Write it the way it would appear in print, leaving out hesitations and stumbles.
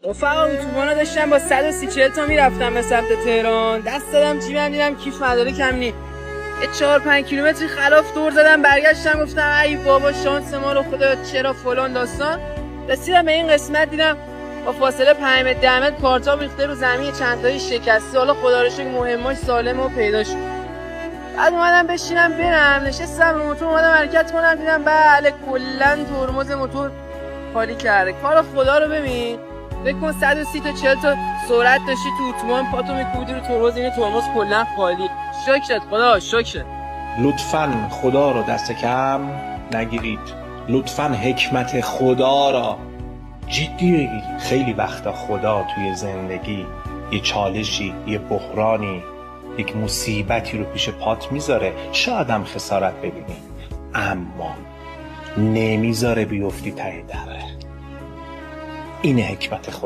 رفقا اتوبانا داشتم با 130 تا میرفتم به سمت تهران. دست دادم جیبم دیدم کیف مدارکم نی. یه 4-5 کیلومتری خلاف دور زدم برگشتم گفتم ای بابا شانس ما رو خدا چرا فلان داستان. رسیدم به این قسمت دیدم با فاصله 5 متر 10 متر کارتاب ریخته رو زمین، چند تایی شکسته. حالا خدا رو شکر مهماش سالمه و پیدا شد. بعد اومدم بشینم برم، نشستم رو موتور اومدم حرکت کنم دیدم بله کلا ترمز موتور خالی کرده. کار خدا رو ببین، فکر کن 130 تا 40 تا سرعت داشتی تو اتوبان پاتو میکودی رو ترمز، این ترمز کلا خالی. شکرت خدا شکرت. لطفاً خدا رو دست کم نگیرید، لطفاً حکمت خدا را جدی بگیرید. خیلی وقتا خدا توی زندگی یه چالشی، یه بحرانی، یک مصیبتی رو پیش پات میذاره، شاید هم خسارت ببینی اما نمیذاره بیفتی ته دره. این حکمت خدا.